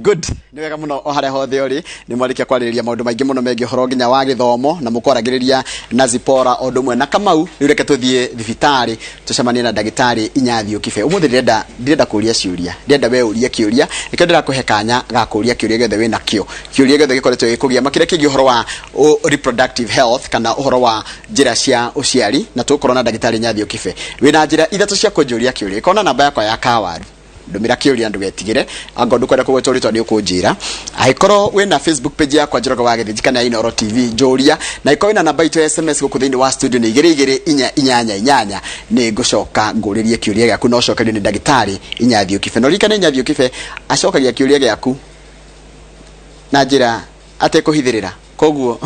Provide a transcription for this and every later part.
good ni wega muno o hare hothe uri ni mwarikia kwaririria maundu maingi muno megie horo nginya wa githomo na mukoragiriria na Zipora ondumwe na Kamau ni reke tuthie thibitari tucemanie na ndagitari Inyathio Kibe umuthi ndirenda kuria ciuria ndirenda we urie kiuria reke ndirakuhe kanya ga kuria kiuria gethe wina kio kiuria gethe gikoretwo gikugia makire kingi horo wa reproductive health kana horo wa njira cia uciari na tukorwo na ndagitari Inyathio Kibe wina njira ithatu cia kunjuria kiuria ikona namba yakwa ya kawaru ndumira kiuria ndugetigire ango ndukwenda kugwetoritwo ni ukunjira aikoro wena Facebook page yakwa Njoroge wa Githiji kana Inooro TV njuria na iko wina namba itu SMS guku thini wa studio ni 2288 ni ngucoka nguririe kiuria gyaku no cokerio ni ndagitari Inyathio Kibe no rikane Inyathio Kibe acokagia kiuria gyaku na njira ate kuhithirira koguo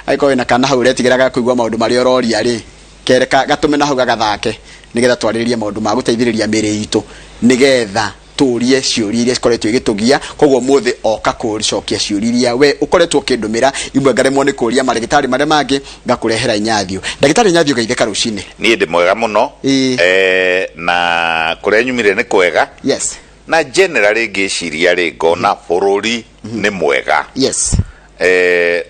aiko wina kana hau retigiraga kuigwa maundu mari ororia ri kereka gatume na hau gathake nigetha twariririe maundu ma guteithiriria miri itu nigetha turie ciuria iria cikoretwo igitugia koguo muthi oka kuricokia ciuria we ukoretwo kindumira imwe ngaremwo ni kuria marigitari mare mangi ngakurehera Inyathio ndagitari Inyathio geitheka rucini ni ndi mwega muno na kuria nyumire ni kwega yes na generally ngiciria ri ngona bururi ni mwega yes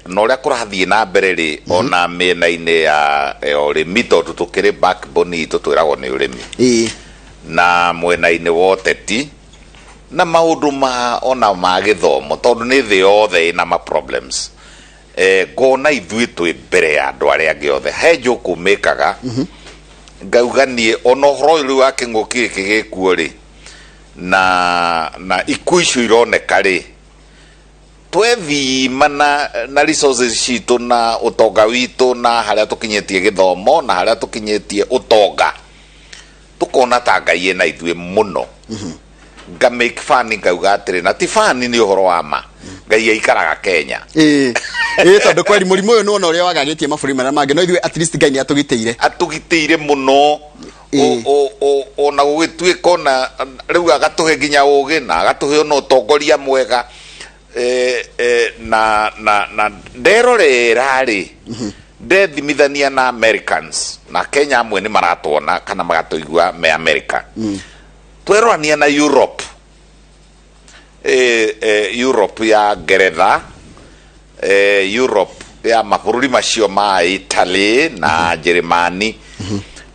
no ria kurathie na mbere ri ona mena-ini ya urimi tondu tukiri backbone itu twiragwo ni urimi na mwena-ini wa uteti na maundu ona ma githomo tondu ni thi yothe ina ma problems ngona ithui twi mbere ya andu aria angi othe he njukumikaga ngauga nie ona horo riu wa king'uki giki gikuo ri na ikuo icio ironeka ri twethima na resources citu na utonga witu na haria tukinyetie githomo na haria tukinyetie utonga tukona ta Ngai ena ithuĩ muno nga make fun ngauga atĩrĩ na ti fun ni uhoro wa ma Ngai aikaraga Kenya tondu kweri murimu uyu nuona uria wagagitie maburi maria mangi no ithuĩ at least Ngai ni atugitĩire muno ona gũgĩtuĩka ona rĩu agatuhe nginya ũgĩ na agatuhe ona ũtongoria mwega na nderorera ri ndethimithania na Americans na Kenya amwe ni maratwona kana magatuigua me America twerorania na Europe Europe ya Ngeretha Europe ya mabũrũri macio ma Italy na Germany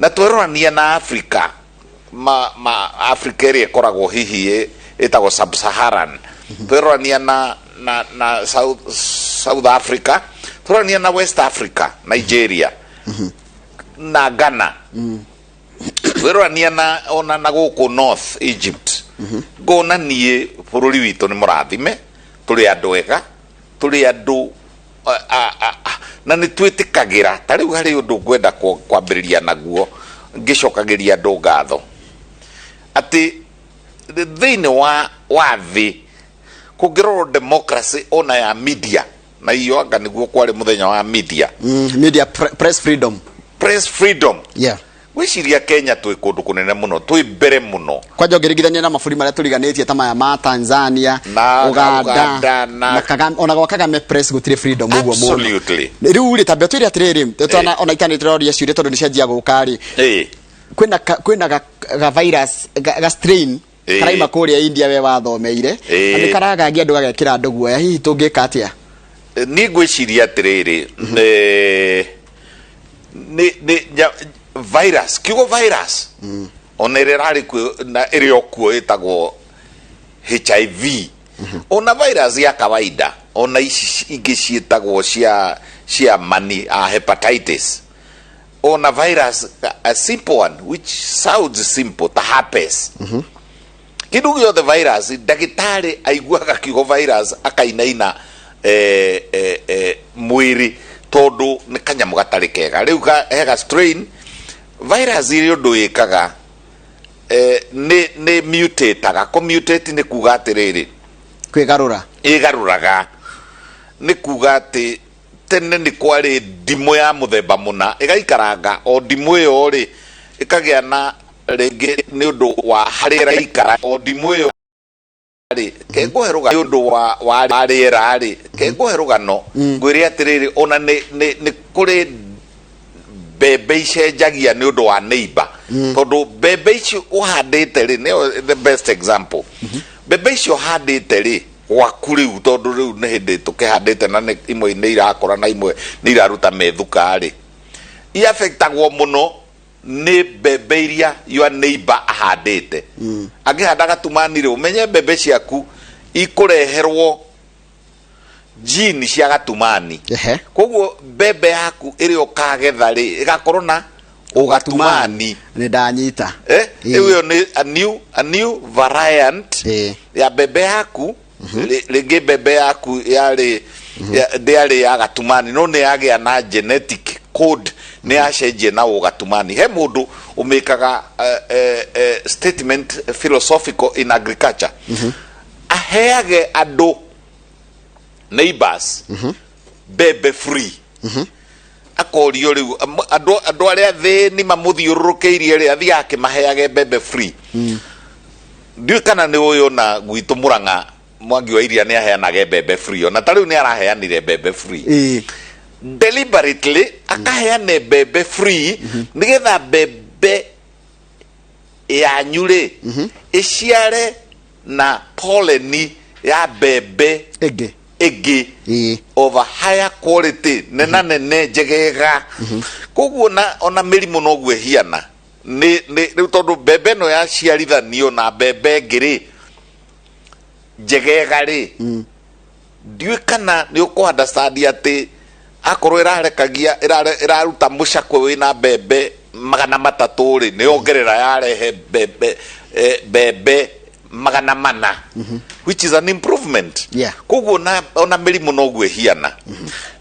na twerorania na Africa Africa ĩrĩa ĩkoragwo hihi ĩtagwo Sub-Saharan twerorania na South Africa twerorania na West Africa Nigeria na Ghana twerorania na ona na guku North Egypt ngona nie bũrũri witũ ni mũrathime tũrĩ andũ ega tũrĩ andũ na nĩ twĩtĩkagĩra ta rĩu harĩ ũndũ ngwenda kwambĩrĩria naguo ngĩcokagĩria andũ ngatho atĩ thĩinĩ wa thĩ kungirwo democracy ona ya media na iyo anga niguo kwari muthenya wa media press freedom yeah gwiciria Kenya twi kundu kunene muno twi mbere muno kwanja ngirigithania na maburi maria turiganitie ta maya ma Tanzania Uganda na Kagame ona gwa Kagame press gutire freedom uguo muno absolutely riu ri tabia twiri atiriri twana ona itanite roria ciure tondu ni cianjia gukari kwina ga virus ga strain karaima kuria India we wathomeire ani karagagia andu gagekira andu guoya hihi tungika atia ni gwiciria atiriri ni virus kiugo virus ona irerari na iriokuo itagwo HIV ona virus ya kawaida ona ici ingi cietagwo cia mani hepatitis ona virus a simple one which sounds simple ta herpes kindu giothe virus ndagitari aiguaga kiugo virus akainaina mwiri tondu ni kanyamu gatari kega riu hega strain virus iria ndu ikaga ni mutateaga mutate ni kuga atiriri kwigarura igaruraga ni kuga ati tene ni kwari ndimo ya muthemba muna igaikaranga o ndimo iyo ri ikagia na rege ni undu wa harira ikara o ndimo iyo ri kengoheruga ni undu wa rira ri kengoherugano ngwiri atiriri ona ni kuri bebe icenjagia ni undu wa neighbor tondu bebe icio uhandite ri ni the best example bebe icio handite ri gwaku riu tondu riu nĩ hĩndĩ tũkĩhandĩte na imwe nĩ irakũra na imwe nĩ iraruta methuka-rĩ, i-affectagwo mũno nĩ mbembe iria your neighbor ahandĩte. Angĩhanda gatumani-rĩ, ũmenye mbembe ciaku ikũreherwo jini cia gatumani. Koguo mbembe yaku ĩrĩa ũkagetha-rĩ ĩgakorwo na ũgatumani. Nĩ ndanyita. Ĩyo nĩ a new variant ya mbembe yaku. Rĩngĩ mbembe yaku ndĩarĩ ya gatumani no nĩ yagĩa na genetic code, nĩ yacenjia na ũgatumani. He mũndũ ũmĩkaga statement philosophical in agriculture. Aheage andũ neighbors mbembe free. Akorio riu andũ arĩa thĩni mamũthiũrũrũkĩirie athiĩ akĩmaheage mbembe free. Ndiũ kana nĩ ũyũ na gwitũ Mũrang'a Mwangi wa Iria nĩ aheanaga mbembe free, ona ta rĩu nĩ araheanire mbembe free deliberately, akaheane mbembe free nĩgetha mbembe yanyu-rĩ ĩciare na pollen ya mbembe ĩngĩ of a higher quality, nena nene njegega. Koguo ona mĩrimũ noguo ĩhiana rĩu tondũ mbembe ĩno yaciarithanio na mbembe ĩngĩ-rĩ njegega-rĩ, ndiũĩ kana nĩ ũkũ-understand atĩ akorwo ĩraruta mũcakwe wĩna mbembe 300-rĩ nĩ yongerera yarehe mbembe 400, which is an improvement. Koguo ona mĩrimũ noguo ĩhiana.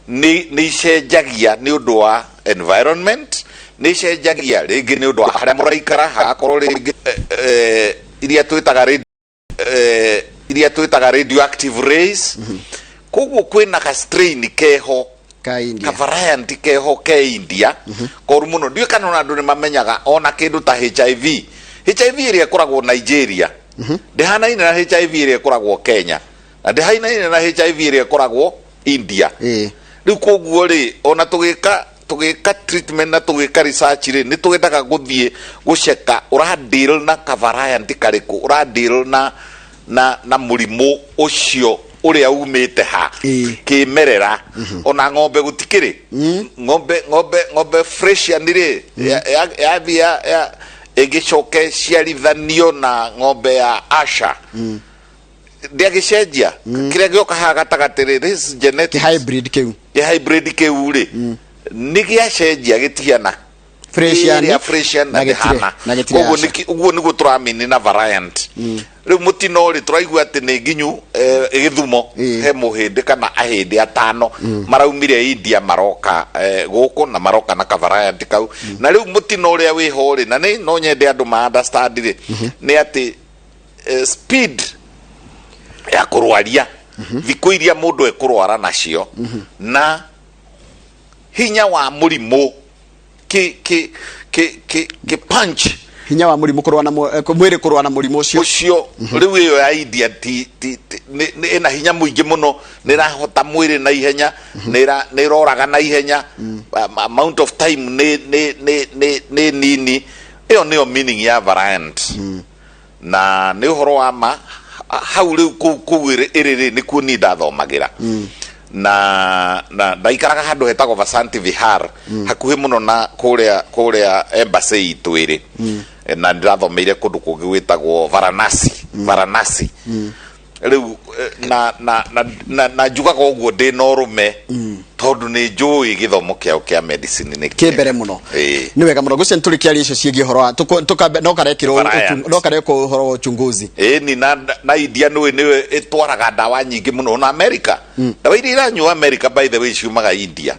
Nĩ icenjagia nĩ ũndũ wa environment, nĩ icenjagia rĩngĩ nĩ ũndũ wa harĩa mũraikara, hagakorwo rĩngĩ iria twĩtaga radioactive rays. Koguo kwĩna ka strain keho ka variant keho ke India koru mũno. Ndiũĩ kana ona andũ nĩ mamenyaga ona kĩndũ ta HIV ĩrĩa ĩkoragwo Nigeria ndĩhanaine na HIV ĩrĩa ĩkoragwo Kenya, na ndĩhanaine na HIV ĩrĩa ĩkoragwo India. Rĩu koguo-rĩ ona tũgĩka treatment na tũgĩka research-rĩ nĩ twendaga gũthiĩ gũceka ũradeal na ka variant karĩkũ, ũradeal na mũrimũ ũcio ũrĩa umĩte ha kĩmerera. Ona ng'ombe gũtikĩrĩ ng'ombe freshian-rĩ yathia ĩgĩcoke ciarithanio na ng'ombe ya Asha ndĩagĩcenjia kĩrĩa gĩoka haha gatagatĩ-rĩ, this genetic hybrid kĩu-rĩ nĩ gĩacenjia gĩtihiana freshian na gĩhana. Ũguo nĩguo tũramini na variant. Rĩu mũtino-rĩ tũraigua atĩ nĩ nginyu Gĩthumo he mũhĩndĩ kana ahĩndĩ 5 maraumire India maroka gũkũ na maroka na ka variant kau. Na rĩu mũtino ũrĩa wĩho-rĩ na no nyende andũ ma-understand-rĩ nĩ atĩ speed ya kũrwaria thikũ iria mũndũ ekũrwara nacio na hinya wa mũrimũ ki punch hinya wa mũrimũ mwĩrĩ kũrũa na mũrimũ ũcio. Rĩu ĩyo ya India ĩna hinya mũingĩ mũno, nĩ ĩrahota mwĩrĩ na ihenya, nĩ ĩroraga na ihenya, amount of time nĩ nini. Ĩyo nĩyo meaning ya variant. Na nĩ ũhoro wa ma hau rĩu kũu ĩrĩ nĩkuo niĩ ndathomagĩra. Na ndaikaraga handũ hetagwo Vasanti Vihar hakuhĩ mũno na kũrĩa embassy itũ ĩrĩ. Na ndirathomeire kũndũ kũngĩ gwĩtagwo Varanasi. Rĩu na njugaga ũguo ndĩ na ũrũme tondũ nĩ njũĩ gĩthomo kĩao kĩa medicine nĩ kĩmbere mũno. Nĩ wega mũno gũcio tũrĩkĩaria icio ciĩgiĩ ũhoro no karekwo ũhoro wa uchunguzi. Ni na India nĩwe ĩtwaraga ndawa nyingĩ mũno na America. Ndawa iria iranyuo America by the way ciumaga India.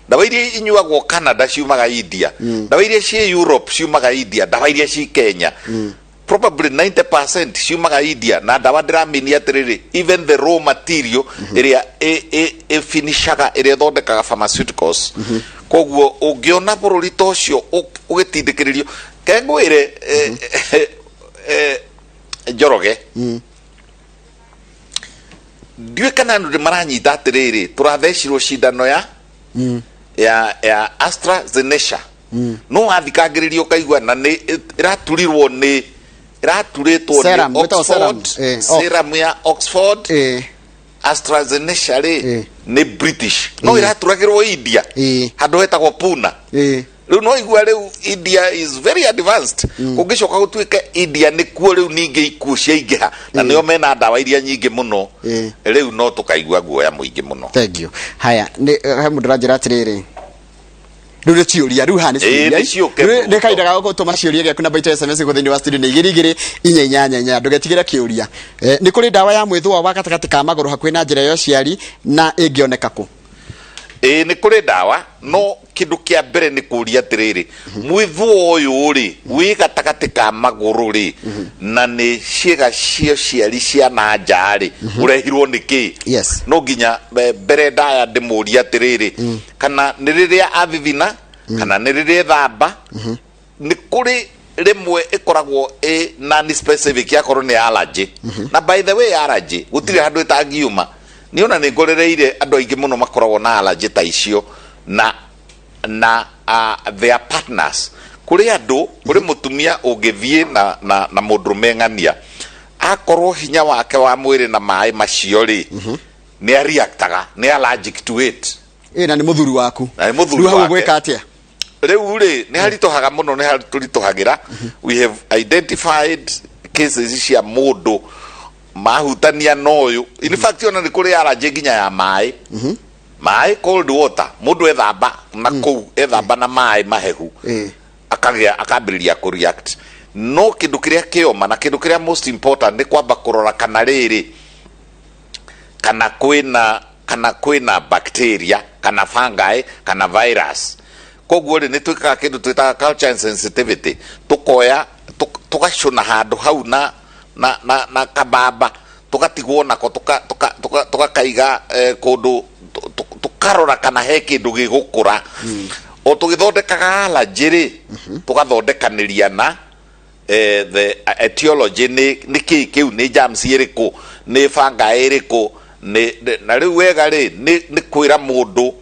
Ndawa iria inyuagwo Canada ciumaga India. Ndawa iria ciĩ Europe ciumaga India. Ndawa iria ciĩ Kenya probably 90% ciumaga India. Na ndawa ndiramini atĩrĩrĩ, even the raw material ĩrĩa ĩfinishaga ĩrĩa thondekaga pharmaceuticals. Koguo ũngĩona bũrũri ta ũcio ũgĩtindĩkĩrĩrio kengwĩre Njoroge ndiũĩ kana andũ nĩmaranyita atĩrĩrĩ tũrathecirwo cindano ya AstraZeneca no wathikagĩrĩrio kaigua na nĩ ĩraturirwo nĩ iraturĩtwo Serum, nĩ gwĩtagwo serum. Oxford, serum ya Oxford, AstraZeneca nĩ British, no iraturagĩrwo India handũ hetagwo Pune. Riu no igua riu India is very advanced. Kungicoka gutuike India nĩ kuo riu ninge ikuo ciaingĩha na nĩo mena ndawa iria nyingĩ muno. Riu no tukaigua guoya mũingĩ muno. Thank you. Haya, he mundu ranjira atiriri. Riu nĩ ciũria, riu haha nĩ ciũria. Nĩ kaindaga gũtũma ciũria gĩaku namba itũ SMS gũthĩinĩ wa studio nĩ 22 ndũgetigĩre kĩũria. Nĩ kũrĩ ndawa ya mwĩthũa wa gatagatĩ ka magũrũ hakuhĩ na njĩra ya ũciari na ĩngĩoneka kũ? Nĩ kũrĩ ndawa, no kĩndũ kĩa mbere nĩ kũria atĩrĩrĩ, mwĩthũa ũyũ rĩ wĩ gatagatĩ ka magũrũ rĩ na nĩ ciĩga cia ũciari cia na nja rĩ ũrehirwo nĩ kĩ? No nginya mbere ndaya ndĩmũria atĩrĩrĩ, kana nĩ rĩrĩa athithina kana nĩ rĩrĩa thamba. Nĩ kũrĩ rĩmwe ĩkoragwo non specific yakorwo nĩ allergy, na by the way allergy gũtirĩ handũ ĩtangiuma. Ni ona nĩ ngorereire andũ aingĩ mũno makoragwo na allergy ta icio na their partners. Kuri andũ, kuri mutumia ũngĩthiĩ na mũndũrũme ng'ania akorwo hinya wake wa mwĩrĩ na maĩ macio rĩ nĩ areactaga, nĩ allergic to it. Na nĩ mũthuri waku. Riu hau gwĩka atĩa? Riu rĩ nĩ haritohaga mũno, nĩ haritũhagĩra. We have identified cases cia mũndũ mahutania noyo. In fact ona nĩ kũrĩ allergy nginya ya maĩ. Maĩ, cold water, mũndũ ethamba na kũu ethamba na maĩ mahehu akambĩrĩria kũreact. No kĩndũ kĩrĩa kĩoma na kĩndũ kĩrĩa most important nĩ kwamba kũrora kana rĩrĩ kana kwĩna bacteria kana fungi kana virus. Koguo rĩ nĩ twĩkaga kĩndũ twĩtaga culture sensitivity, tukoya tugacũna handũ hau na kabamba tugatigwo nako tukakaiga kundu tukarora kana he kindu gigukura. O tugithondekaga allergy ri tugathondekaniria na the etiology ni kiu ni germs iriku ni fungi iriku na riu wega ri ni kwira mundu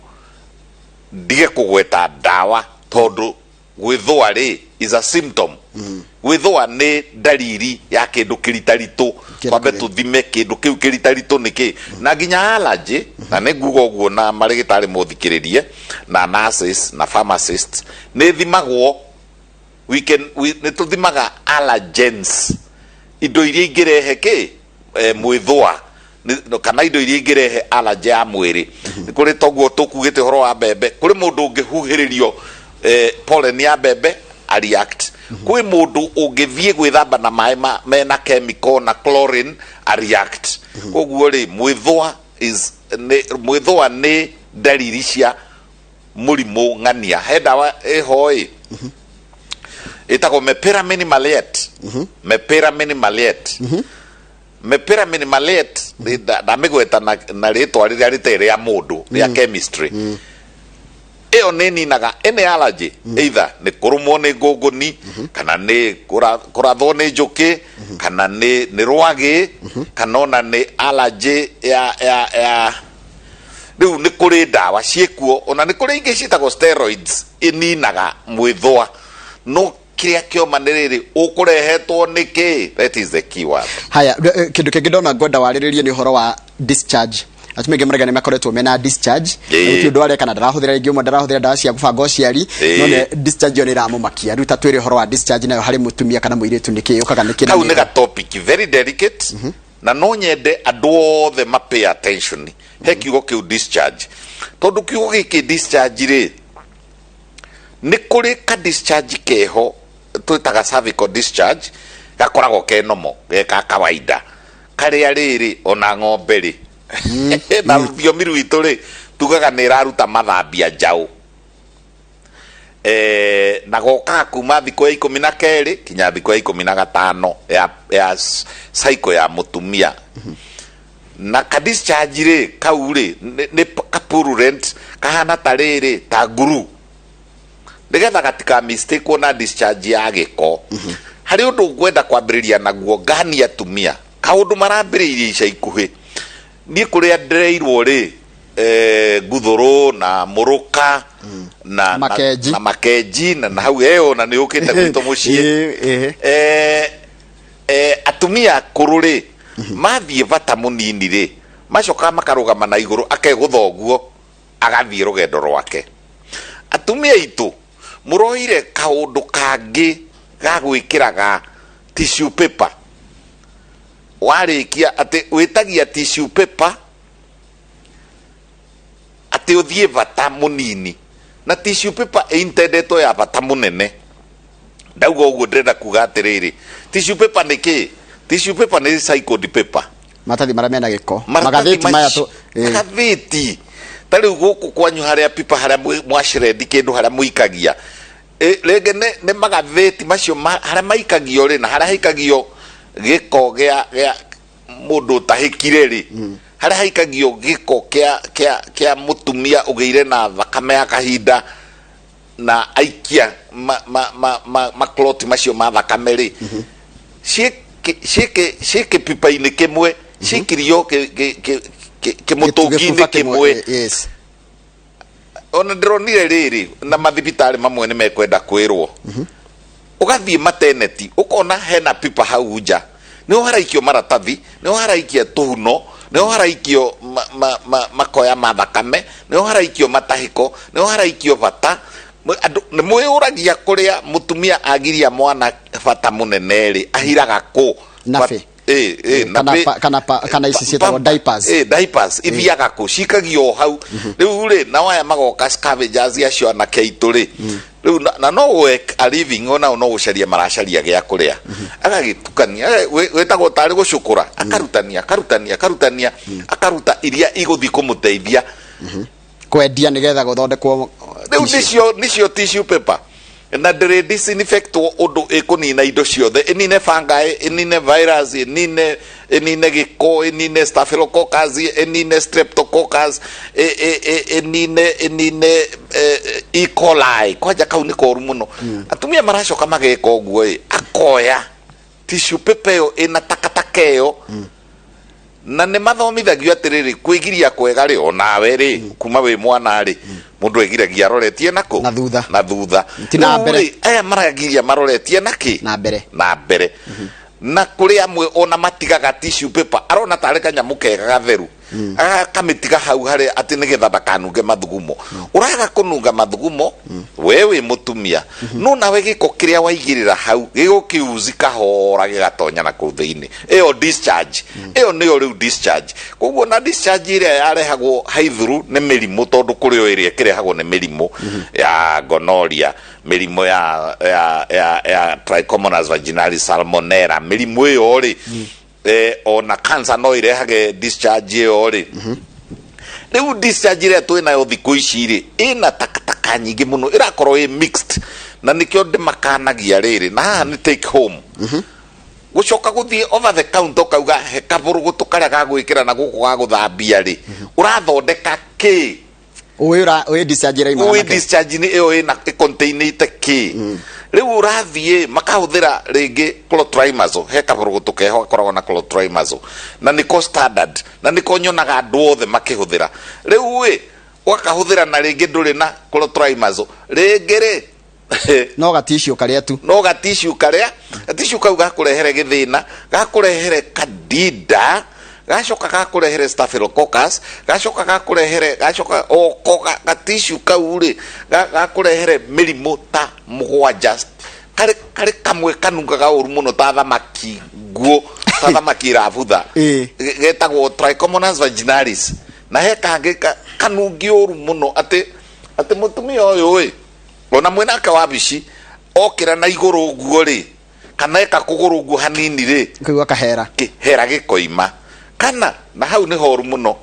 ndige kugweta ndawa tondu gwithwa ri is a symptom. Gwithwa ni dalili ya kindu kiritaritũ, twambe tuthime kindu kiu kiritaritũ niki. Na nginya allergy na nĩ nguga ũguo na marigitari mũthikĩrĩrie na nurses na pharmacists nĩ thimagwo. Nĩ tuthimaga allergens, indo iria ingĩrehe ki mwĩthũa kana indo iria ingĩrehe allergy ya mwĩrĩ. Nĩ kũrĩ toguo tũkugĩte ũhoro wa mbembe, kũrĩ mũndũ ũngĩhuhĩrĩrio pollen ya mbembe a react. Kwĩ mũndũ ũngĩthiĩ gwĩthamba na maĩ mena chemical na chlorine a react. Koguo rĩ mwĩthũa nĩ dalili cia mũrimũ ng'ania. He ndawa ĩho ĩtagwo meperamine maleate. Meperamine maleate ndamĩgweta na rĩtwa rĩrĩa rĩtarĩ rĩa mũndũ rĩa chemistry. Eo nĩ ninaga any allergy, either nĩ kũrũmwo nĩ ngũngũni kana nĩ kũrathwo nĩ njũkĩ kana nĩ rwagĩ kana ona nĩ allergy ya riu nĩ kũrĩ ndawa ciĩkuo, ona nĩ kũrĩ ingĩ ciĩtagwo steroids ininaga mwĩthũa. No kĩrĩa kĩoma nĩ rĩrĩ ũkũrehetwo nĩkĩ? That is the key word. Haya, kĩndũ kĩngĩ ndona ngwenda warĩrĩrie nĩ ũhoro wa discharge. Atumia marega nĩ makoretwo mena discharge. Ũtio ndware kana ndarahũthĩra ingĩ ũmwe ndarahũthĩra ndawa cia gũbanga ũciari, no nĩ discharge nĩ ĩramũmakia. Rĩu ta twĩre ũhoro wa discharge nayo harĩ mũtumia kana mũirĩtu nĩkĩ ũkaga nĩkĩ? Kau nĩ ga topic very delicate na no nyende andũ othe ma pay attention he kiugo kĩu discharge. Tondũ kiugo gĩkĩ discharge rĩ nĩ kũrĩ ka discharge keho twĩtaga cervical discharge gakoragwo ke nomo ka kawaida karĩa rĩrĩ ona ng'ombe rĩ na rũthiomi rwitũ rĩ tugaga nĩ ĩraruta mathambia njaũ. Na gokaga kuma thikũ ya 12 kinya thikũ ya 15 ya cycle ya mũtumia. Na ka discharge rĩ kau rĩ nĩ kapurulent kahana ta rĩrĩ ta nguru, nĩgetha gatika mistake na discharge ya gĩko. Harĩ ũndũ ngwenda kwambĩrĩria naguo ngania atumia kaũndũ marambĩrĩirie ica ikuhĩ. Niĩ kũrĩa ndĩreirwo rĩ nguthũrũ na mũrũka na makenji na hau na nĩ ũkĩte gwitũ mũciĩ atumia kururi mathie bata munini ri macoka makarugama na iguru akegutha uguo agathie rugendo rwake. Atumia itu muroire kaundu kangi ga gwikiraga tissue paper, warikia ati witagia tissue paper ati uthie bata munini, na tissue paper intendetwo ya bata munene. Ndauga uguo ndenda kuga atiriri, tissue paper ni ki? Tissue paper ni recycled paper, matathi maria mena giko, magatheti maya tu magatheti tari guku kwanyu haria pipa haria mwashrendi kindu haria muikagia rege ne magatheti macio haria maikagio ri na haria haikagio giko gya mundu tahikire ri haria haikagio giko kia mutumia ugeire na thakame ya kahinda na aikia makloti macio ma thakame ri shike pipa ini kimwe shikirio ke mutungi-ini kimwe. Yes. Ona ndironire riri na mathibitari mamwe ni mekwenda kwirwo ugathie maternity ukona hena pipa hau nja ni haraikio maratathi, ni haraikia tuhuno, ni haraikio makoya mathakame, ni haraikio matahiko, ni haraikio bata. Ni mwiragia kuria mutumia agiria mwana bata munene ri ahiraga ku nafe kana isi cietagwo diapers diapers ithiaga ku cikagio hau riu ri na waya magoka scavengers acio na keitu ri riu na no work a living ona no gucaria maracaria gya kuria agagitukania wetagwo tari gucukura akarutania akaruta iria iguthi kumuteithia kwendia nigetha guthondekwo. Riu nicio tissue paper na ndire disinfect undu ikunina indo ciothe, inine fungi, inine virus, inine giko, inine staphylococcus, inine streptococcus, inine E. coli. Kwaja kau ni koru muno. Atumia maracoka mageka uguo akoya tissue paper yo ina takataka yo na ne mathomithagio atiriri kwigiria kwega ri onawe ri kuma wi mwana ri mundu egiragia aroretie nako na thutha tina mbere aya maragiria maroretie naki na mbere na kuri amwe ona matigaga tissue paper arona tare kanyamu kega gatheru akamitiga hau hari ati nigetha bakanunge mathugumo uraga kununga mathugumo wewe mutumia no nawe giko kiria waigirira hau gigukiuzi kahora gigatonya na kuu thiini iyo discharge iyo niyo riu discharge koguo na discharge iria yarehagwo haithuru ni mirimu tondu kuri o iria kirehagwo ni mirimu ya gonorrhea, mirimu ya trichomonas vaginalis, salmonella, mirimu iyo ri ona cancer no irehage discharge yo ri riu discharge ria twina yo thiku ici ri ina takataka nyingi muno irakorwo mixed na nikio ndimakanagia riri na ni take home gucoka guthie over the counter kauga he kaburugu tukaria ga gwikira na guku ga guthambia ri urathondeka ki we discharge ria imana discharge ni iyo ina containite ki riu urathie makahuthira ringi clotrimazole he kaburugu tukeho akoragwo na clotrimazole na niko standard na niko nyonaga andu othe makihuthira riu wakahuthira na ringi nduri na clotrimazole ringi ri no gatissue karia tu gatissue kau gakurehere githina gakurehere kadida gacoka gakurehere staphylococcus gacoka gatissue kau ri gakurehere mirimu ta mugwanja kare kamwe kanungaga uru muno ta thamaki nguo ta thamaki rabutha getagwo trichomonas vaginalis na he kangi kanungi uru muno ati mutumia uyu ona mwena ka wabici okira na iguru nguo ri kana eka kuguru nguo hanini ri kigwa kahera gikoima kana na hau ni horu muno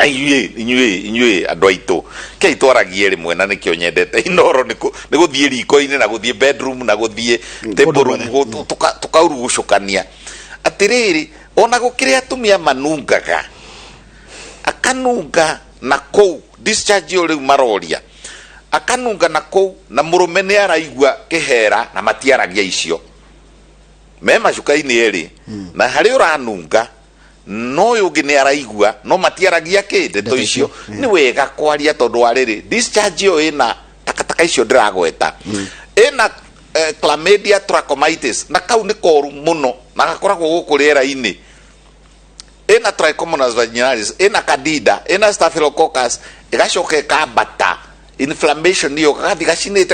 inyue andu aitu ke itwaragie rimwe na nikio nyendete inoro ni guthie riko-ini na guthie bedroom na guthie table room tukaurugucukania atiriri ona gukiria atumia manungaga akanunga na kou discharge yo riu maroria akanunga na kou na murume ni araigua kihera na matiaragia icio me macuka-ini eri na hari uranunga no yungi ni araigua no matiaragia ki ndeto icio ni wega kwaria tondu ariri discharge yo ina takataka icio ndiragweta ina chlamydia trachomatis na kau ni koru muno na gakoragwo guku riera-ini ena trichomonas vaginalis ena candida ena staphylococcus igacoka ikambata inflammation niyo gagathi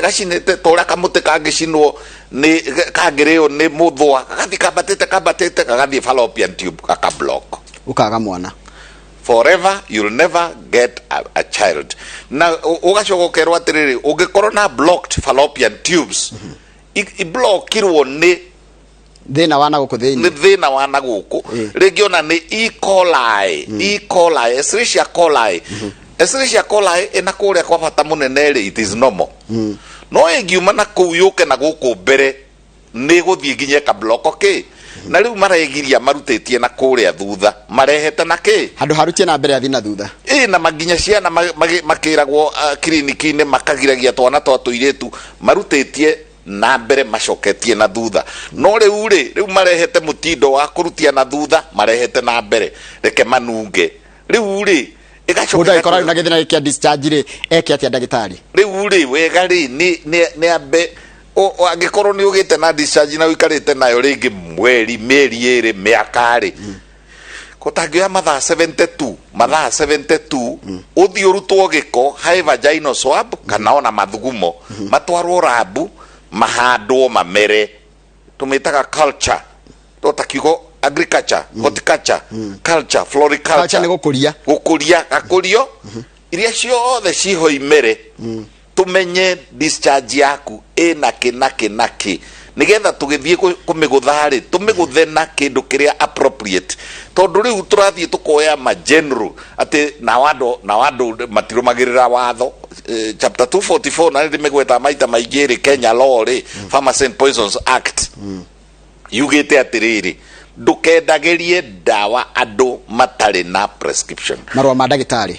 gacinite toria kamuti kangicinwo ni kangireo ni muthwa gagathi kambatite gagathi fallopian tube gakablock ukaga mwana forever. You'll never get a child. Na ugacoka ukerwo atiriri ungikorwo na blocked fallopian tubes iblockirwo ni thina wana guku ni thina wana guku ringi ona ni E. coli Escherichia coli Escherichia coli ina kuria kwa bata munene ri it is normal no ingiuma na kuu yuke na guku mbere ni guthie nginya ka block okay na riu maregiria marutitie na kuria thutha marehete na ki handu harutie na mbere athina thutha na maginya ciana makiragwo kliniki-ini makagiragia twana twa tuiretu marutitie na mbere macoketie na thutha no riu marehete mutindo wa kurutia na thutha marehete na mbere reke manunge riu igacoka ikora na githina kia discharge ri eke atia ndagitari riu wega ni ambe o angikorwo ni ugite na discharge na wikarite nayo ringi mieri iri miaka ri kutangioya mathaa 72 uthii urutwo giko hai vaginal swab kana ona mathugumo matwarwo rabu mahandwo mamere tumitaga culture totakigo agriculture horticulture culture floriculture ni gukuria gakurio iria ciothe ciho imere tumenye discharge yaku ina kinaki nigetha tugithie kumiguthari tumiguthe na kindu kiria appropriate tondu riu turathie tukoya ma general ati na wando matirumagirira watho chapter 244 na ndimegweta maita maigiri Kenya law ri Pharmacy and Poisons Act yugite atiriri ndukendagerie dawa andu matari na prescription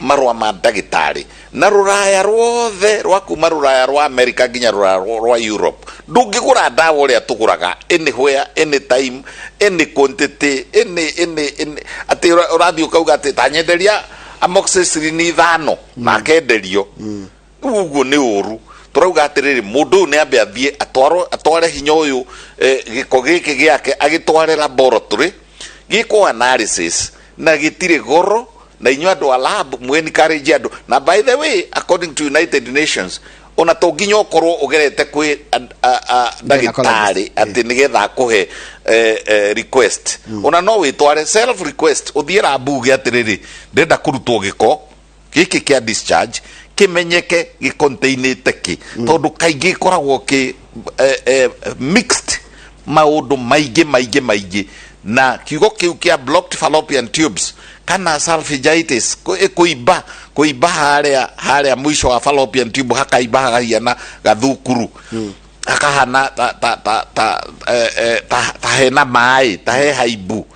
marwa ma ndagitari na ruraya ruothe rwa kuma ruraya rwa America nginya ruraya rwa Europe ndungigura dawa uria tuguraga anywhere anytime any quantity any ati urathio kauga ati tanyenderia amoxicillin 5 na kenderio uguo ni uru turauga atiriri mundu ni ambe athie atware hinya uyu giko giki giake agitware laboratory giko analysis na gitire goro na inyo andu a lab mweni encourage andu na by the way according to United Nations ona to nginya okorwo ugerete kwi ndagitari ati nigetha akuhe request ona no witware self request uthie labuge atiriri ndenda kurutwo giko giki kia discharge kimenyeke gicontainite ki tondu kaingi koragwo ki mixed maundu maigi na kiugo kiu kia blocked fallopian tubes kana salpingitis kuiba haria mwisho wa fallopian tube hakaiba hagaiana gathukuru akahana ta hena mai ta he haibu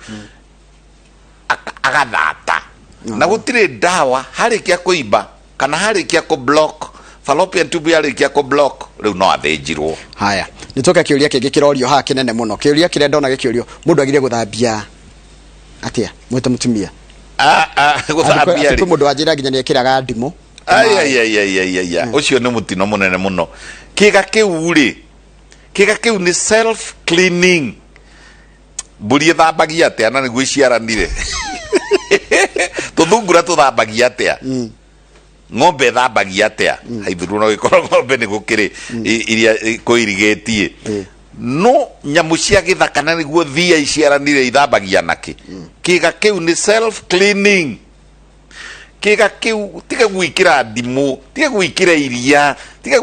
agathata na gutire dawa harikia kuiba kana harikia ku block fallopian tube harikia ku block riu no athinjirwo haya nitoka kiuria kingi kirorio ha kinene muno kiuria kire ndona gikiurio mundu agire guthambia atia mwete mutumia guthambia ri mundu ajira nginya ni ekiraga ndimo ai ucio ni mutino munene muno kiga kiu ni self cleaning mburi thambagia atia na niguo iciaranire tuthungura tuthambagia atia ng'ombe thambagia atia haithuru no gikoro ng'ombe ni gukiri iria kuirigetie no nyamu cia githaka na niguo thia iciaranire ithambagia naki kiga kiu ni self cleaning kiga kiu tiga gwikira ndimu tiga gwikira iria tiga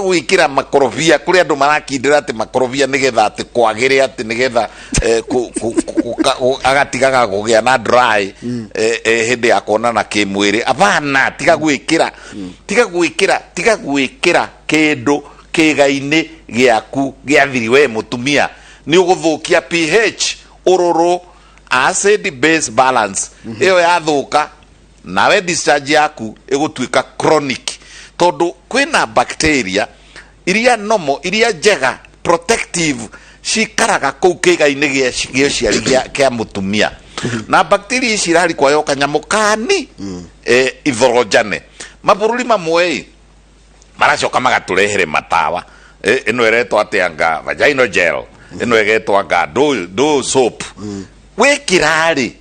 gwikira makorobia kuri andu marakindira ati makorobia nigetha ati kwagire ati nigetha agatigaga kugia na dry hindi ya kuonana kimwiri apana tiga gwikira kindu kiga-ini giaku giathiri we mutumia ni uguthukia pH ururu acid base balance iyo yathuka nawe discharge yaku igutuika chronic tondu kwina bacteria iria nomo iria njega protective cikaraga kuu kiga-ini gio ciari kia mutumia na bacteria ici irari kwayo kanyamu kani itholojane mabururi mamwe maracoka magaturehere matawa ino eretwo ateanga vaginal gel ino egetwo anga do soap wekirari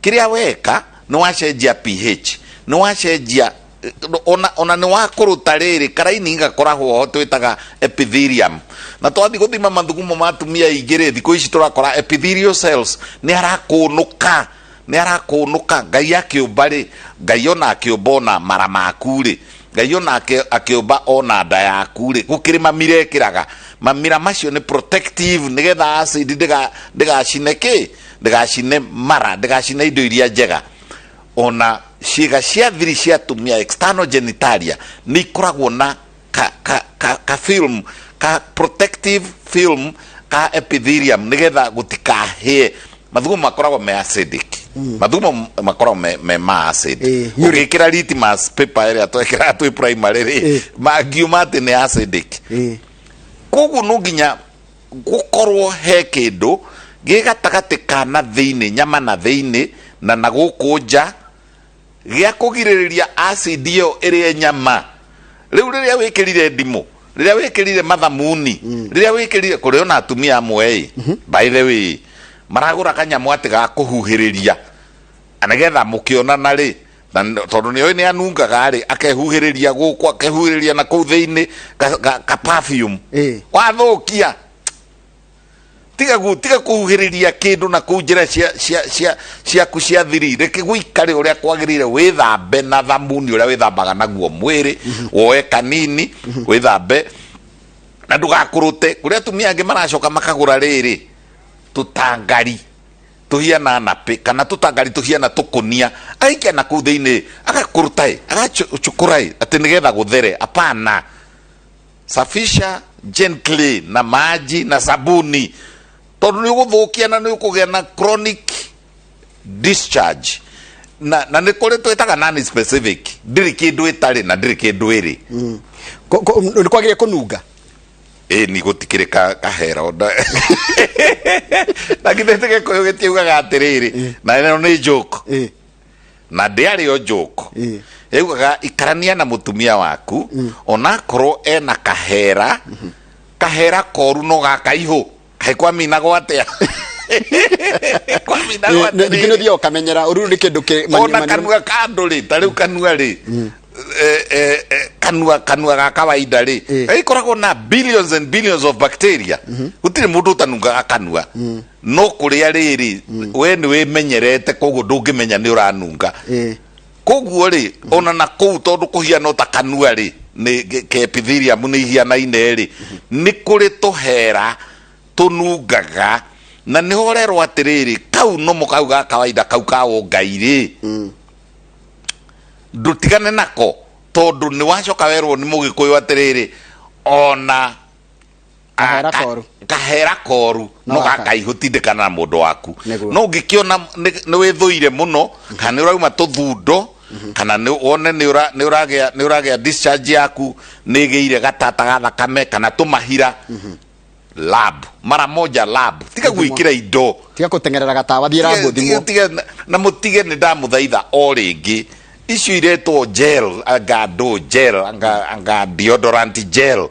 kiria weka no wacenjia pH no wacenjia ona ni wakuruta riri karaini igakoragwo ho twitaga epithelium na twathi guthima mathugumo matumia igire thiko ici turakora epithelial cells ni arakunuka ngai akiumbari ngai ona akiumbona mara maku ri ngai ona akiumba ona nda yaku ri gukiri mamire kiraga mamira macio ni protective nigetha acid ndigacine mara ndigacine indo iria njega ona ciĩga cia thiri cia tumia external genitalia ni ikoragwo na ka film ka protective film ka epithelium nigetha gutikahie mathugumo makoragwo me acidic mathugumo makoragwo me ma acid ukikira litmus paper area twekira twi primary ri magiuma ati ni acidic koguo no nginya gukorwo he kindu gigatagati kana thiini nyama na thiini na naguku nja gia kugiririria acid iyo iri nyama riu riria wikirire ndimu riria wikirire mathamuni riria wikirire kuri ona atumia amwe by the way maragura kanyamu ati ga kuhuhiriria anagetha mukionana ri tondu ni ni anungaga ri akehuhiriria guku akehuhiriria na kuu thiini ka perfume wathukia tiga kuhiriria kindu na kunjira cia kucia thiri reke guikare uria kwagirire withambe na thamuni uria withambaga naguo mwiri woe kanini withambe na ndugakurute kuria tumia angi maracoka makagura riri tutangari tuhiana nape kana tutangari tuhiana tukunia aikia na kuu thiini agakurutai agachukurai ati nigetha guthere apana safisha gently na maji na sabuni tondu ni guthukia na ni kugia na chronic discharge na ni kuri twitaga non specific ndiri kindu itari na ndiri kindu iri ni kwagire kununga ni gutikire kahera onda na githete ko gitiugaga atiriri na ino ni joke na ndiari o joke eugaga ikarania na mutumia waku ona korwo ena kahera koru no gakaihu kwa mina gwatea kwa mina gwatea ndigino dio kamenyera uru ni kindu ke ona kanua kanduri tariu kanua ri kanua ga kawaida ri ikoragwo na billions and billions of bacteria gutire mundu utanunga kanua no kuria riri we ni wimenyerete koguo ndungimenya ni uranunga koguo ri ona na kou tondu kuhiana ta kanua ri ni ke epithelium ni hiana ine ri ni kuri tuhera tunungaga na ni horerwo atiriri kau no mukau ga kawaida kau kawo ngairi ndutigane nako tondu ni wacoka werwo ni mugikuyu atiriri ona kahera koru no gakaihutindikana na mundu waku no ngikiona ni withuire muno kana ni urauma tuthundo kana ni wone ni uragia discharge yaku ni giire gatata ga thakame kana tumahira lab mara moja lab tiga gwikira indo tiga kutengerera gatawa thira nguthimo tiga na mutige ni ndamuthaitha o ringi icio iretwo gel anga deodorant gel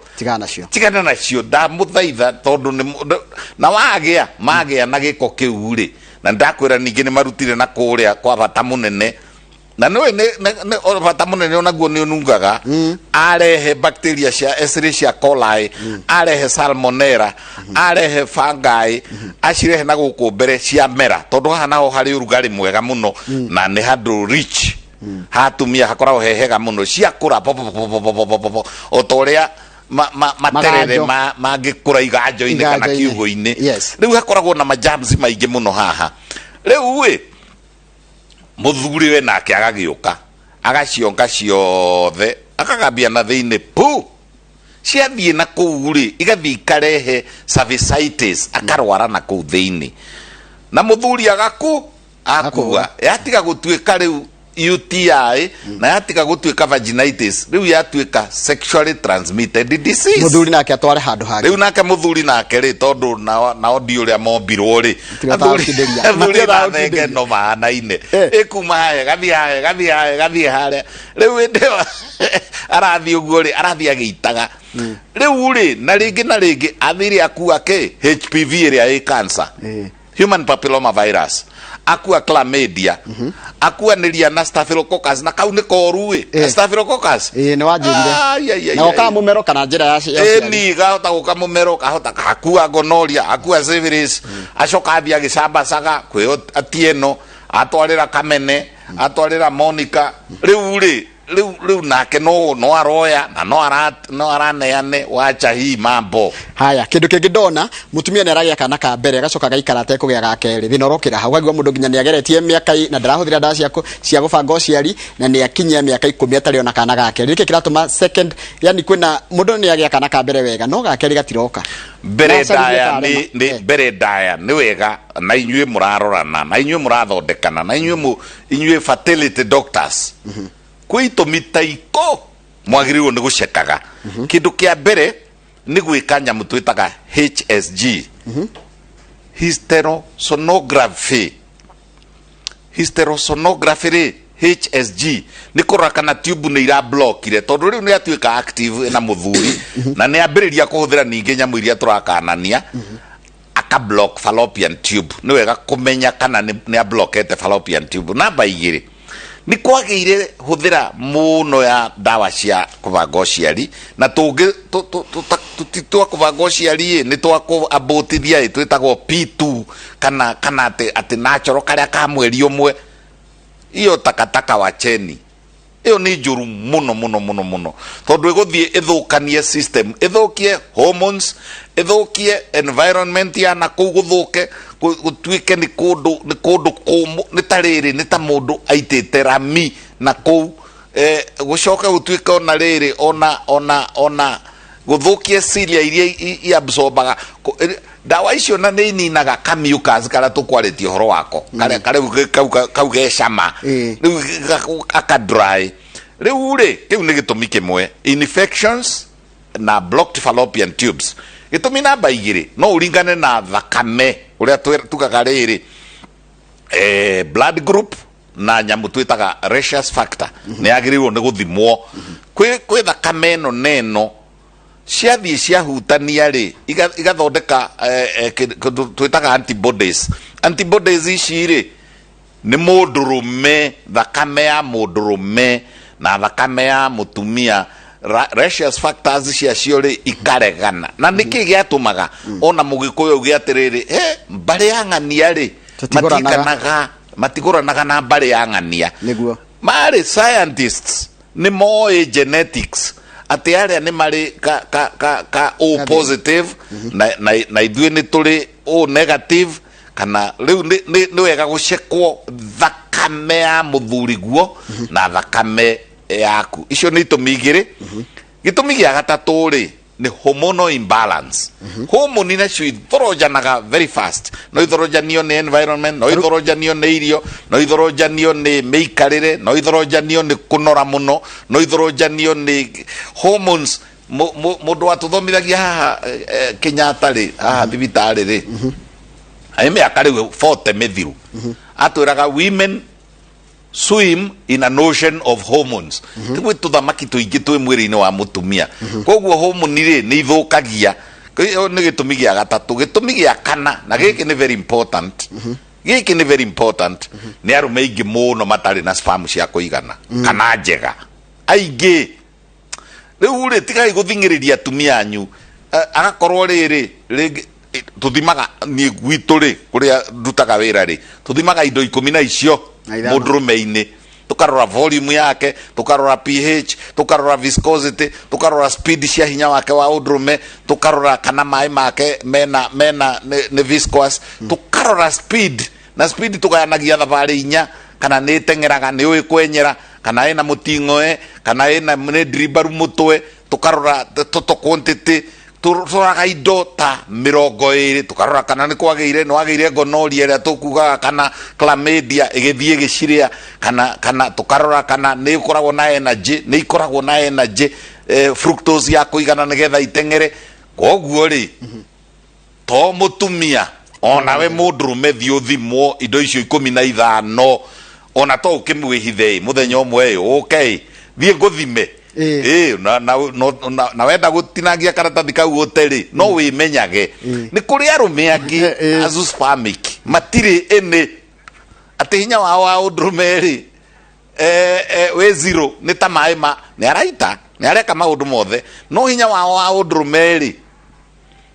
tigana nacio ndamuthaitha tondu na magia na giko kiu ri na ndakwira ningi ni marutire na kuria kwa bata munene na no ne bata munene onaguo ni unungaga arehe bacteria cia Escherichia coli arehe salmonella arehe fungi acirehe na guku mbere cia mera tondu haha naho hari urugari mwega muno na ni handu rich hatumia hakoragwo hehega muno ciakura otoria materere mangikura iganjo-ini kana kiugo-ini riu hakoragwo na majams maingi muno haha riu we muthuri we nake agagiuka agacionga ciothe akagambia na thiini pu ciathie na kuu ri igathie ikarehe cervicitis akarwara na kuu thiini na muthuri akua yatiga gutuika riu UTI na yatika gutuika vaginitis riu yatuika sexually transmitted disease. Muthuri nake atware handu hake. Riu nake muthuri nake ri tondu na odi uria mombirwo ri athuri na nenge no mahanaine ikuma hae gathie hare riu ndio arathi uguo ri arathi agitaga riu ri na ringi athiri akua ke HPV iria i cancer human papilloma virus akua chlamydia akua niria na staphylococcus na kau ni koru staphylococcus ni wajirire na oka mumero kana njira ya ni gahota guka mumero kahota akua gonorrhea akua syphilis acoka athia gicamba saga kwi atieno atwarira Kamene atwarira Monica riu nake no aroya na no araneane wacha hii mambo haya. Kindu kingi ndona mutumia ni aragia kana ka mbere gacoka gaikara te kugia ga keri thinorokira hau agwa mundu nginya ni ageretie miaka na ndarahuthira ndawa cia gubanga uciari na ni akinyia miaka 10 atari ona kana ga keri. Giki kiratuma second, yani kwina mundu ni agia kana ka mbere wega no ga keri gatiroka mbere daya ni wega na inyue murarorana na inyue murathondekana na inyue fertility doctors kwi tomitaiko mwagiriwo ni gucekaga kindu kia mbere ni gwika nyamu twitaga HSG hysterosonography ri HSG ni kurakana tube ni ira block ire tondu riu ni atuika active na muthuri na ni ambiriria kuhuthira ninge nyamu iria turakanania aka block fallopian tube ni wega kumenya kana ni blockete fallopian tube. Namba 2 ni kwagire huthira muno ya dawa cia kubanga uciari na tungi tutitwa kubanga uciari ni twako abotithia twitagwo P2 kana ati natural karia ka mweri umwe iyo takataka wa cheni iyo ni njuru muno tondu iguthie ithukanie system ithukie hormones ithukie environment ya na kuu guthuke gutuike ni kundu kumu ni tariri ni ta mundu aitite rami na kuu gucoka gutuike ona riri ona guthukie cilia iria absorbaga dawa icio na ni ninaga mucus kala tukwaritie horo wako kau gecama riu aka dry riu kiu ni gitumi kimwe infections na blocked fallopian tubes. Gitumi namba 2 no uringane na thakame uria tugaga riri blood group na nyamu twitaga rhesus factor ni agiriwo ni guthimwo kwi thakame no neno ciathie ciahutania ri igathondeka twitaga antibodies ici ri ni mundurume thakame ya mundurume na thakame ya mutumia rhesus factors cia ri ikaregana na niki giatumaga ona mugikuyu giatiriri mbari ya ng'ania ri matiguranaga na mbari ya ng'ania niguo mari scientists ni moe genetics ati aria ni mari ka O positive na idue ni turi O negative kana riu ni wega gucekwo thakame ya muthuri guo na thakame yaku icio ni itumigire gitumi gia gatatu ri ni hormonal imbalance hormone na cio ithorojanaga very fast no ithorojanio ni environment no ithorojanio ni irio no ithorojanio ni meikarire no ithorojanio ni kunora muno no ithorojanio ni hormones mundu atuthomithagia haha Kenyatta ri haha thibitari ri aime akari 40 mithiru atwiraga women swim in an ocean of hormones tigwe tuthamaki tuingi twi mwiri-ini wa mutumia koguo hormone ri ni ithukagia ni gitumi gia gatatu. Gitumi gia kana na giki ni very important ni arume ingi muno matari na sperm cia kuigana kana njega aingi riu ri tigai guthingiriria atumia anyu agakorwo riri tuthimaga ni gwitu ri kuria ndutaga wira ri tuthimaga indo 10 na icio mundurume-ini tukarora volume yake tukarora pH tukarora viscosity tukarora speed cia hinya wake wa undurume tukarora kana mai make mena ne viscous tukarora speed na speed tukayanagia thabari inya kana ni tengeraga ni ui kwenyera kana ina mutingoe kana ina ne dribaru mutwe tukarora toto quantity turoraga indo ta 20 tukarora kana ni kwagire no agire gonoria ria tukuga kana chlamydia igithie giciria kana tukarora kana ni ikoragwo na energy ni ikoragwo na energy fructose ya kuigana nigetha itengere koguo ri to mutumia ona we mundurume thio thimwo indo icio 15 ona to ukimwihithe muthenya umwe okay thie nguthime na wenda gutinagia karatathi kau uteri no wimenyage ni kuri arume angi azoospermic matiri ene ati hinya wa undrumeri we zero ni ta maima ni araita ni areka maundu mothe no hinya wa undrumeri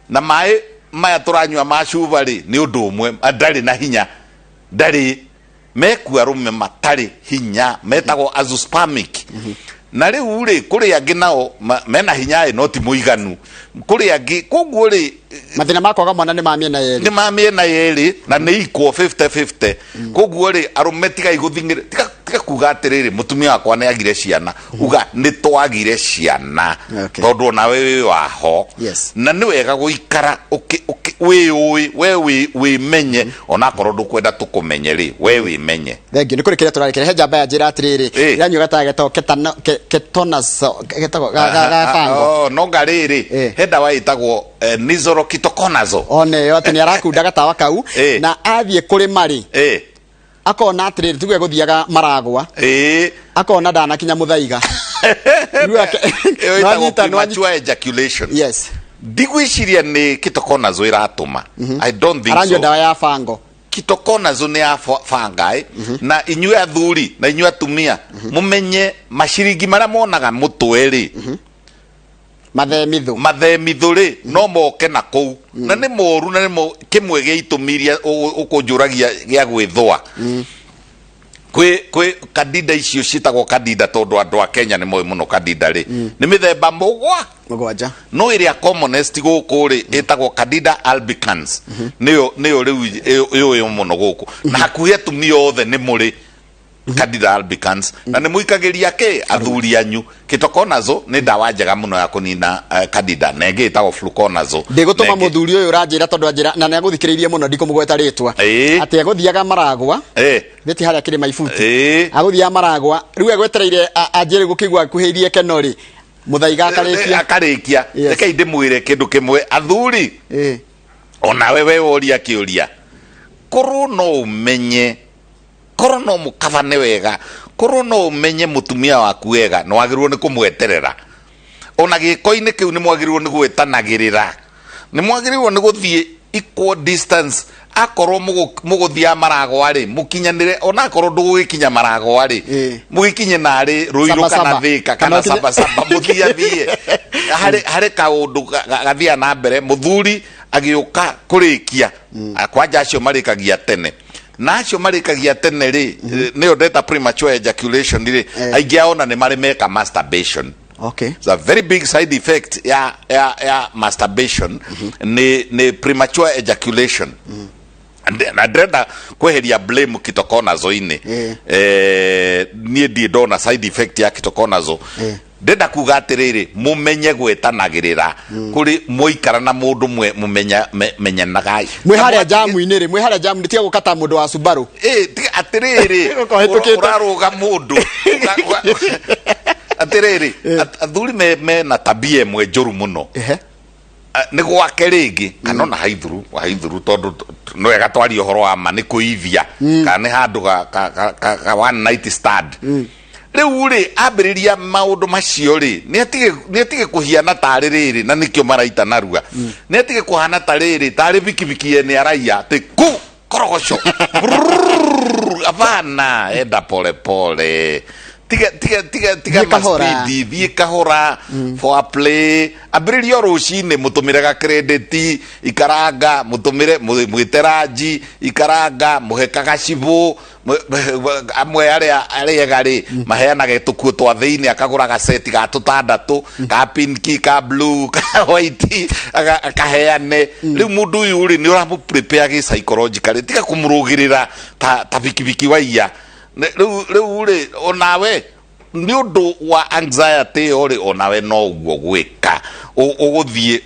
na mai maya turanywa macuvari ni undu umwe ndari na hinya ndari meku arume matari hinya metagwo azoospermic na riu ri kuri angi nao mena hinya no ti muiganu kuri angi koguo ri mathina makwaga mwana ni mamie na yeri na ni iko 50-50 koguo ri arume tiga iguthingire tiga kuga atiriri mutumia wakwa ni agire ciana uga ni twagire ciana tondu na wewe waho na ni wega guikara we menye ona korwo ndukwenda tukumenye ri we wimenye thengi ni kuri kire turarekere he jamba ya njira atiriri yanyu gataga ketonas fango no ngariri he dawa itagwo nizorokitokonazo one yote ni arakunda gatawa kau na athie kuri mari akona atiriri tigwe guthiaga maragwa akona ndanakinya muthaiga premature ejaculation digwiciria ni kitokonazo iratuma I don't think aranyo dawa ya fango kitokonazo ni ya fangai na inyue athuri na inyue atumia mumenye mashiringi maria monaga mutweri mathemithu ri no moke na kou na ni moru na ni kimwe gia itumiria ukunjuragia gia gwithwa kwe kadida icio citagwo kadida tondu andu a Kenya ni moyo muno kadida ri ni mithemba mugwanja no iria commonest guku ri itagwo kadida albicans niyo riu yo muno guku na hakuhi atumia othe ni muri kadida albicans na ni muikagiria ke athuri anyu kitokonazo ni dawa njega muno ya kunina kadida na ingi itagwo fluconazole ndigutuma muthuri uyu uranjira tondu anjira na niaguthikiririe muno ndikumugweta ritwa ati aguthiaga maragwa beti haria kiri maifuti aguthiaga maragwa riu egwetereire anjire gukigwa kuheirie kenori muthaiga akarikia reke ndimwire kindu kimwe athuri ona wewe woria kiuria korwo no umenye korwo no mukavane wega korwo no umenye mutumia waku wega no wagirwo ni kumweterera ona gikoini kiu ni mwagirwo ni gwetanagirira ni mwagirwo ni guthie equal distance akorwo muguthia maragwa ri mukinyanire ona akorwo ndugikinya maragwa ri mugikinye nari ruiru kana thika kana saba muthia thie hari kaundu gathia na mbere muthuri agiuka kurikia kwanja acio marikagia tene nacio marikagia tene ri niyo ndeta premature ejaculation ri aigiaona ni mari meka masturbation. It's a very big side effect ya masturbation ni premature ejaculation. Na ndenda kweheria blame kitokonazo-ini nie ndi ndona side effect ya kitokonazo ndenda kuga atiriri mumenye gwetanagirira kuri muikara na mundu mwe menyanagai mwe haria jamu-ini ri mwe haria jamu nditia gukata mundu wa Subaru atiriri uraruga mundu atiriri athuri me na tabia mwe njuru muno ni gwake ringi kana na haithuru tondu no wega twari uhoro wa ma ni kuithia kana ni handu ga one night stand riu ri ambiriria maundu macio ri ni atige kuhiana taririri na nikio maraita narua ni atige kuhana tariri tari bikibiki ni araia te ku korogoco avana enda pole tiga speed thie kahora for play abiririo rucini mutumiraga credit ikaranga mutumire mwiteraji ikaranga muhekaga cibu amwe aria gari maheanaga tukuo twa thiini akaguraga set ga tutandatu ka pink ka blue ka white akaheane riu mundu uyu ri ni uramu prepare psychologically tiga kumurugirira ta bikibiki waia riu ri onawe ni undu wa anxiety ori onawe no uguo gwika uguthie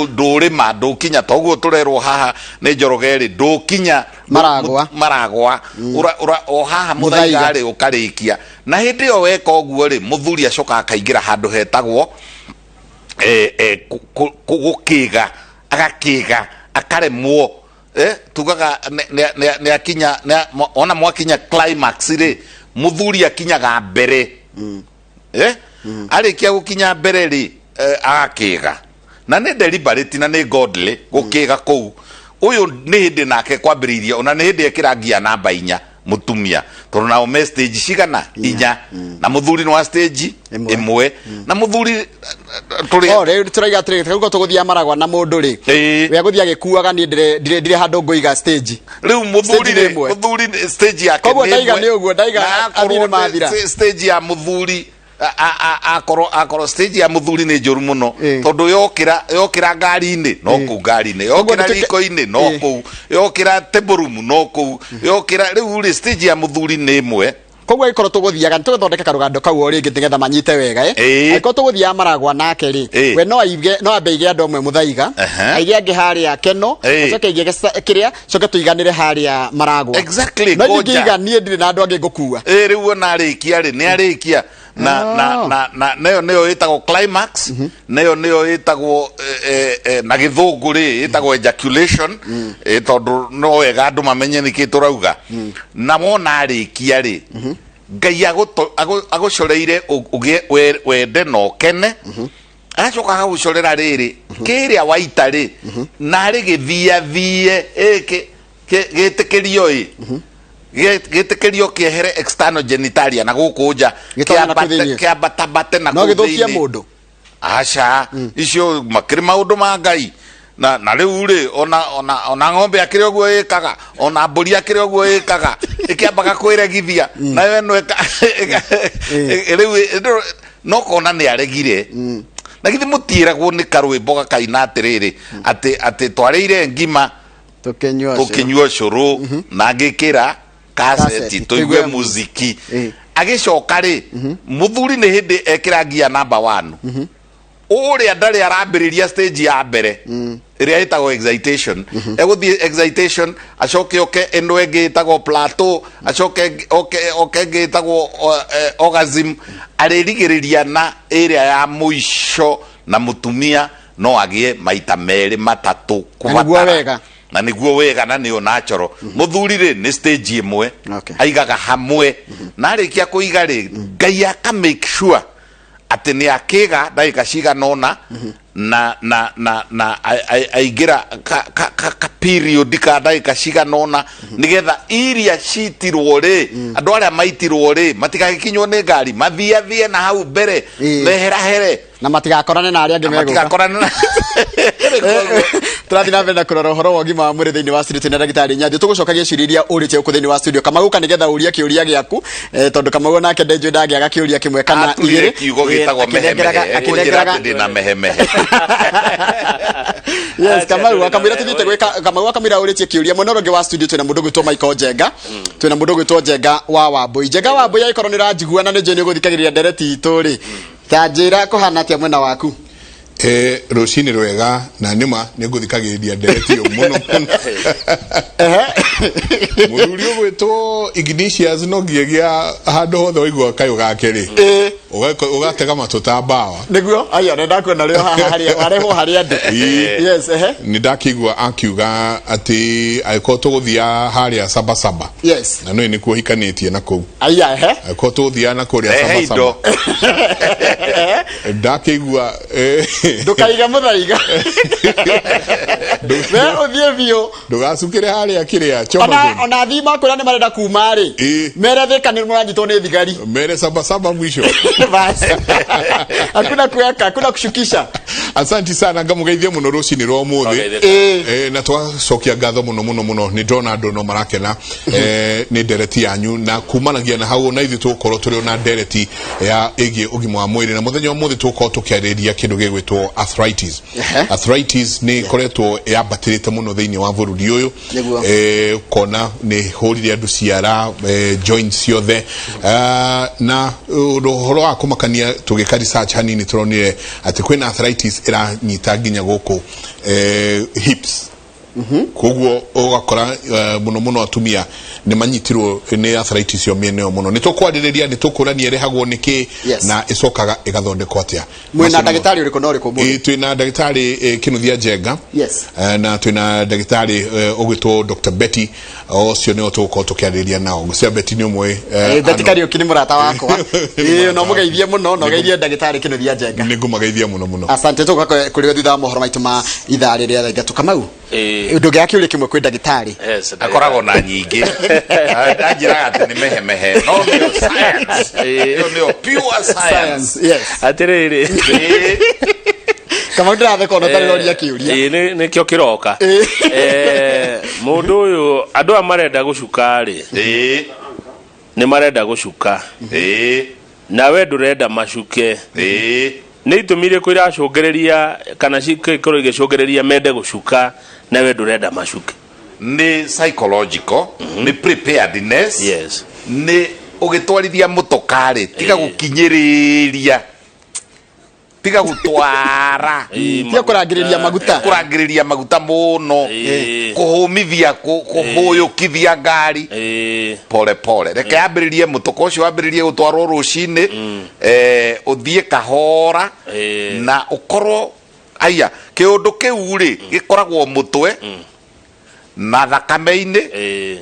ndurima ndukinya toguo turerwo haha ni Njorogeri ndukinya maragwa o haha muthaiga ri ukarikia na hindi yo weka uguo ri muthuri acoka akaingira handu hetagwo gukiga agakiga akaremwo tugaga ne akinya ona mwakinya climax ri muthuri akinyaga mbere arikia gukinya mbere ri agakiga na ne deliberate na ne godly gukiga kou uyu ni hindi nake kwambiriria ona ni hindi ekiragia namba 4 mutumia tondu na ome stage cigana 4 na muthuri no stage 1 na muthuri turi riu turaiga atiri tugo tuguthia maragwa na mundu ri we guthia gikuaga ni ndire handu ngoiga stage riu muthuri stage yake koguo ndaiga ni uguo ndaiga athire mathira stage ya muthuri akoro stage ya muthuri ni njuru muno tondu yokira ngari-ini no ku ngari-ini yokira riko-ini no ku yokira teborumu no ku yokira riu stage ya muthuri ni imwe koguo ikoro tuguthiaga tuthondeka karugando kau ori ngitingetha manyite wega iko tuguthia maragwa nake ri we no abeige andu amwe muthaiga aige angi haria keno acoke ige kiria coke tuiganire haria maragwa exactly no ngiga nie ndire na andu angi ngukua riu ona arikia ri ni arikia na neyo itagwo climax neyo itagwo na githungu ri itagwo ejaculation tondu no wega andu mamenye niki turauga na mona arikia ri Ngai agucoreire ugie wende no kene acoka agagucorera riri kiria waita ri nari githia gitikirio gitikirio kiehere external genitalia na gukunja kiambatabate na no githukia mundu aca icio makiri maundu ma Ngai na riu ri ona ng'ombe akiri oguo ikaga ona mburi akiri oguo ikaga ikiambaga kwiregithia na we no riu no kona ni aregire na githi mutiragwo ni karwimbo gakaina atiriri ati twarire ngima tukinyua curu na ngikira cassette tuigue muziki agicoka ri muthuri ni hindi ekiragia namba 1 uria ndari arambiriria stage ya mbere iria itagwo excitation eguthie excitation acoke eno engi itagwo plateau acoke engi itagwo orgasm aririgiriria na area ya muico na mutumia no agie maita meri matatu kubatara na niguo wega na nio natural muthuri ri ni stage imwe aigaga hamwe na arikia kuiga ri Ngai aka make sure ati ni akiga ndagika ciganona na aigira ka period ka ndagika ciganona nigetha iria citirwo ri andu aria maitirwo ri matigakinywo ni ngari mathie na hau mbere here na matigakorane na aria angi meguka turathi na mbere kurora horo wa ngima wa mwiri thiini wa studio na Ndagitari Nyathi tugucokagia ciriria uritie ku thiini wa studio Kamau nigetha uria kiuria giaku tondu Kamau nake ndenjwe ndagiaga kiuria kimwe kana igiri kiugo gitagwo mehemehe ndina mehemehe yes Kamau akamwira tuthite gwika Kamau akamwira uritie kiuria monoroge wa studio twina mundu gwitwo Michael Njenga twina mundu gwitwo Njenga wa Wambui Njenga wa Wambui aikoro niranjiguana ni njeni guthikagiriria ndereti itu ri tanjira kuhana atia mwena waku rucini rwega na nima niguthikagiriria ndereti yo muno muthuri ugwitwo Ignatius no ngiagia handu hothe waigua kayo gake ri ugatega matuta mbawa niguo aya ndakuona rio haha haria wareho haria ndu yes ni ndakigua akiuga ati aiko tuguthia haria Sabasaba yes na no ni kuhikanitie na kou aya aiko tuguthia na kuria Sabasaba ndakigua ndukaiga muthaiga we uthie bio ndugacukire haria kiria choma ona thima kura ni marenda kuma ri mere thika ni muranyitwo ni thigari mere Sabasaba mwisho basi hakuna kuweka hakuna kushukisha Asante sana ngamugeithie muno rucini rwa muthi na twacokia ngatho muno ni ndona andu no marakena ni ndereti yanyu na kumanagia na hau na ithu tukorwo turi na ndereti ya igie ugima wa mwiri na muthenya muthi tukorwo tukiariria kindu gigwitwo arthritis ni koretwo yabatirite muno thiini wa bururi uyu kona ni horire andu ciara joints ciothe na rohoro wa kumakania tugika research hanini turonire ati kwina arthritis iranyita nginya guku hips koguo ugakora muno atumia ni manyitirwo ni arthritis yo miene yo muno nitukwariria nitukurania rehagwo niki na icokaga igathondekwo atia mwina ndagitari uriko no uriko mu twina ndagitari Kinuthia Njenga na twina ndagitari ugitwo Dr. Betty ocio ne otuko tukiariria nao gucia Betty ni umwe ndagitari ukini murata wakwa no mugeithie muno no geithie ndagitari Kinuthia Njenga ni ngumageithia muno asante tuko kuri thutha mohoro maitu ma ithari ria thaiga Kamau nduge yake uri kimwe kwi ndagitari akorago na nyingi ajira ati ni mehe no science no pure science atiriri kama ndrathe kono tari roria kiuria ni kyo kiroka mundu uyu andu amarenda gucuka ri ni marenda gucuka na we ndurenda macuke ni itumire kwira cogereria kana cikoro igicogereria mende gucuka na we ndurenda macuke ni psychological ni preparedness ni ugitwarithia mutokari tiga gukinyiriria tiga gutwara tiga kurangiriria maguta muno kuhumithia kuhuyukithia ngari pole reke yambiririe mutoka ucio wambiririe gutwarwo rucini uthie kahora na ukorwo aya kiundu kiu ri gikoragwo mutwe na thakame-ini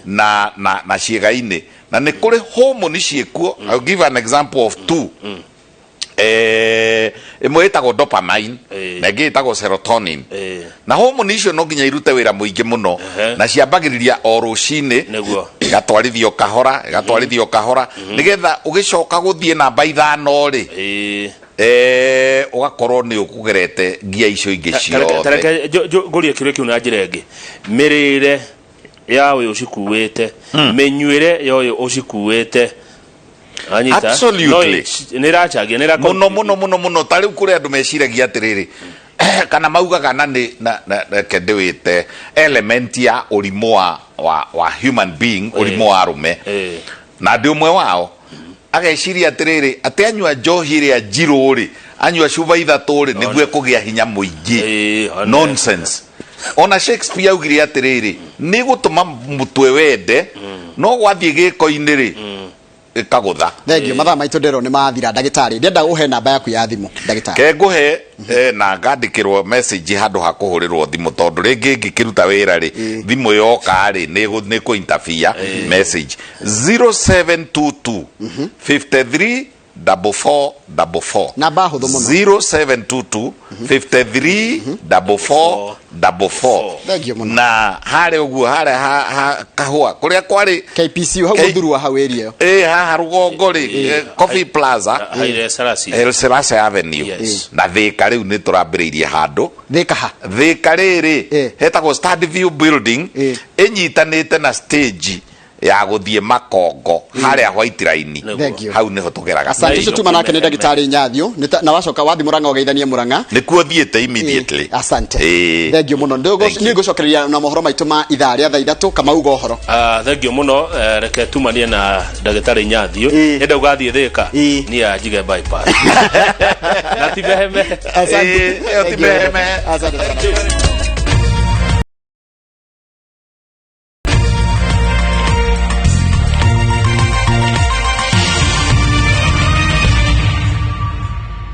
na ciega-ini na ni kuri hormone ciekuo. I'll give an example of two. Imwe itagwo dopamine na ingi itagwo serotonin na hormone icio no nginya irute wira muingi muno na ciambagiriria o rucini igatwarithio kahora nigetha ugicoka guthie namba 5 ri ugakorwo ni ukugerete ngia icio ingi ciothe ngurie kiuria kiu na njira ingi mirire yawe ucikuwite menyuire yoyo ucikuwite absolutely nirachagia muno tari kuri andu meciragia atiriri kana maugaga na kendiwite element ya urimu wa human being urimu wa arume na ndi umwe wao ageciria atiriri ati anyua njohi ria njiro ri anyua cuba 3 ri niguo kugia hinya muingi nonsense. Ona Shakespeare augire atiriri ni gutuma mutwe wende no gwathie giko-ini ri ikagutha. Thengio mathaa maitu ndero ni mathira ndagitari ndenda uhe namba yaku ya thimu ndagitari ke nguhe na ngandikirwo message handu ha kuhurirwo thimu tondu ringi ngikiruta wira ri thimu yoka ri ni ku interfere message 0722 53 4444 namba huthu muno 0722 53 4444 thengio muno na hare uguo hare kahua kuria kwari KPC hau thurua hau area ha rugongo ri Coffee Plaza El Selassie Avenue na thika riu ni turambiriirie handu thika riri hetagwo Study View Building inyitanite na stage ya guthie Makongo haria White Line hau niho tugeraga. Asante tu manake ni ndagitari Nyathio na wacoka wathi Murang'a ugeithanie Murang'a nikuo thiete immediately. Asante thengio muno ni gucokereria na mohoro maitu ma ithaa ria thaa 3 kama ugo horo thengio muno reke tumanie na ndagitari Nyathio enda ugathie thika ni ajige bypass na tibeheme asante